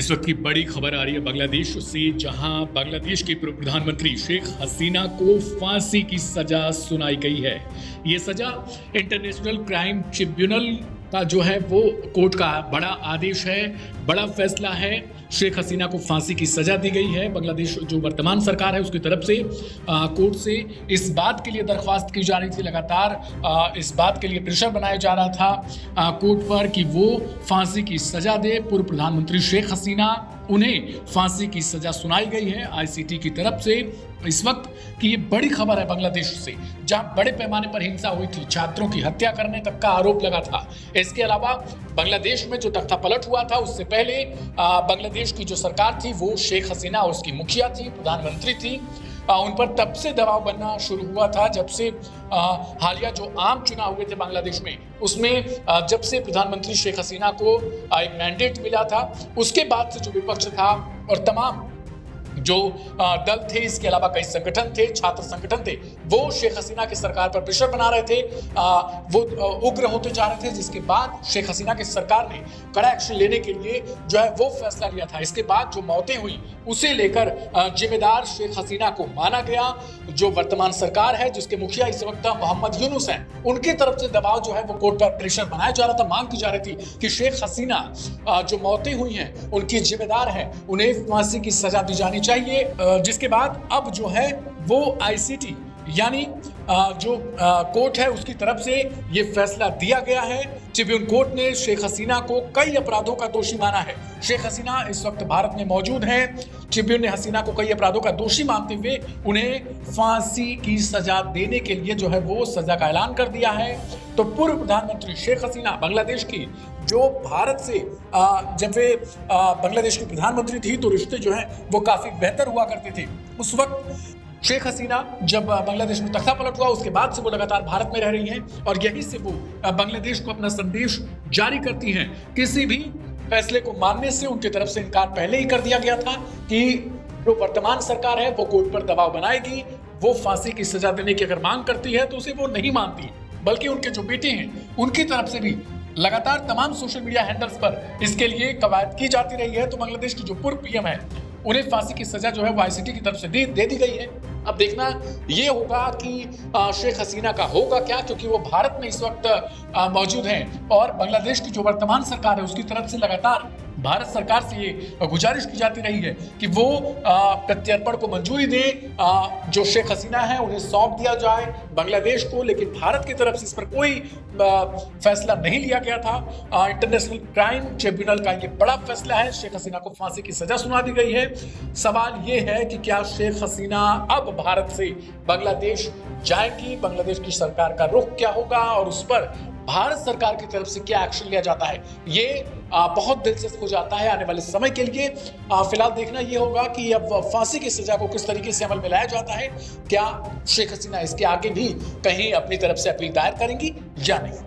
इस वक्त की बड़ी खबर आ रही है बांग्लादेश से, जहां बांग्लादेश के पूर्व प्रधानमंत्री शेख हसीना को फांसी की सजा सुनाई गई है। ये सजा इंटरनेशनल क्राइम ट्रिब्यूनल का जो है वो कोर्ट का बड़ा आदेश है, बड़ा फैसला है। शेख हसीना को फांसी की सजा दी गई है। बांग्लादेश जो वर्तमान सरकार है उसकी तरफ से कोर्ट से इस बात के लिए दरख्वास्त की जा रही थी, लगातार इस बात के लिए प्रेशर बनाया जा रहा था कोर्ट पर कि वो फांसी की सजा दे पूर्व प्रधानमंत्री शेख हसीना। उन्हें फांसी की सजा सुनाई गई है आईसीटी की तरफ से। इस वक्त की ये बड़ी खबर है बांग्लादेश से, जहां बड़े पैमाने पर हिंसा हुई थी, छात्रों की हत्या करने तक का आरोप लगा था। इसके अलावा बांग्लादेश में जो तख्ता पलट हुआ था उससे पहले बांग्लादेश की जो सरकार थी वो शेख हसीना उसकी मुखिया थी, प्रधानमंत्री थी। उन पर तब से दबाव बनना शुरू हुआ था जब से हालिया जो आम चुनाव हुए थे बांग्लादेश में, उसमें जब से प्रधानमंत्री शेख हसीना को एक मैंडेट मिला था, उसके बाद से जो विपक्ष था और तमाम जो दल थे, इसके अलावा कई संगठन थे, छात्र संगठन थे, वो शेख हसीना की सरकार पर प्रेशर बना रहे थे। वो उग्र होते जा रहे थे, जिसके बाद शेख हसीना की सरकार ने कड़ा एक्शन लेने के लिए जो है वो फैसला लिया था। इसके बाद जो मौतें हुई उसे लेकर जिम्मेदार शेख हसीना को माना गया। जो वर्तमान सरकार है जिसके मुखिया इस वक्त मोहम्मद यूनुस हैं, उनकी तरफ से दबाव जो है वो कोर्ट पर प्रेशर बनाया जा रहा था। मांग की जा रही थी कि शेख हसीना जो मौतें हुई हैं उनकी जिम्मेदार है, उन्हें फांसी की सजा दी जानी चाहिए। जिसके बाद अब जो है वो आईसीटी यानी जो कोर्ट है उसकी तरफ से ये फैसला दिया गया है। ट्रिब्यूनल कोर्ट ने शेख हसीना को कई अपराधों का दोषी माना है। शेख हसीना इस वक्त भारत में मौजूद है। ट्रिब्यूनल ने हसीना को कई अपराधों का दोषी मानते हुए उन्हें फांसी की सजा देने के लिए जो है वो सजा का ऐलान कर दिया है। तो पूर्व प्रधानमंत्री शेख हसीना बांग्लादेश की, जो भारत से जब वे बांग्लादेश की प्रधानमंत्री थी तो रिश्ते जो हैं वो काफी बेहतर हुआ करते थे। उस वक्त शेख हसीना जब बांग्लादेश में तख्ता पलट हुआ उसके बाद से वो लगातार भारत में रह रही हैं और यहीं से वो बांग्लादेश को अपना संदेश जारी करती हैं। किसी भी फैसले को मानने से उनकी तरफ से इनकार पहले ही कर दिया गया था कि जो वर्तमान सरकार है वो कोर्ट पर दबाव बनाएगी, वो फांसी की सजा देने की अगर मांग करती है तो उसे वो नहीं मानती, बल्कि उनके जो बेटे हैं उनकी तरफ से भी लगातार तमाम सोशल मीडिया हैंडल्स पर इसके लिए कवायद की जाती रही है। तो बांग्लादेश की जो पूर्व पीएम है उन्हें फांसी की सजा जो है वो आईसीटी की तरफ से दे दी गई है। अब देखना ये होगा कि शेख हसीना का होगा क्या, क्योंकि वो भारत में इस वक्त मौजूद हैं और बांग्लादेश की जो वर्तमान सरकार है उसकी तरफ से लगातार भारत सरकार से ये गुजारिश की जाती रही है कि वो प्रत्यर्पण को मंजूरी दे, जो शेख हसीना है उन्हें सौंप दिया जाए बांग्लादेश को। लेकिन भारत की तरफ से इस पर कोई फैसला नहीं लिया गया था। इंटरनेशनल क्राइम ट्रिब्यूनल का ये बड़ा फैसला है, शेख हसीना को फांसी की सजा सुना दी गई है। सवाल ये है कि क्या शेख हसीना अब भारत से बांग्लादेश जाएंगी, बांग्लादेश की सरकार का रुख क्या होगा और उस पर भारत सरकार की तरफ से क्या एक्शन लिया जाता है, ये बहुत दिलचस्प हो जाता है आने वाले समय के लिए। फिलहाल देखना ये होगा कि अब फांसी की सजा को किस तरीके से अमल में लाया जाता है। क्या शेख हसीना इसके आगे भी कहीं अपनी तरफ से अपील दायर करेंगी या नहीं।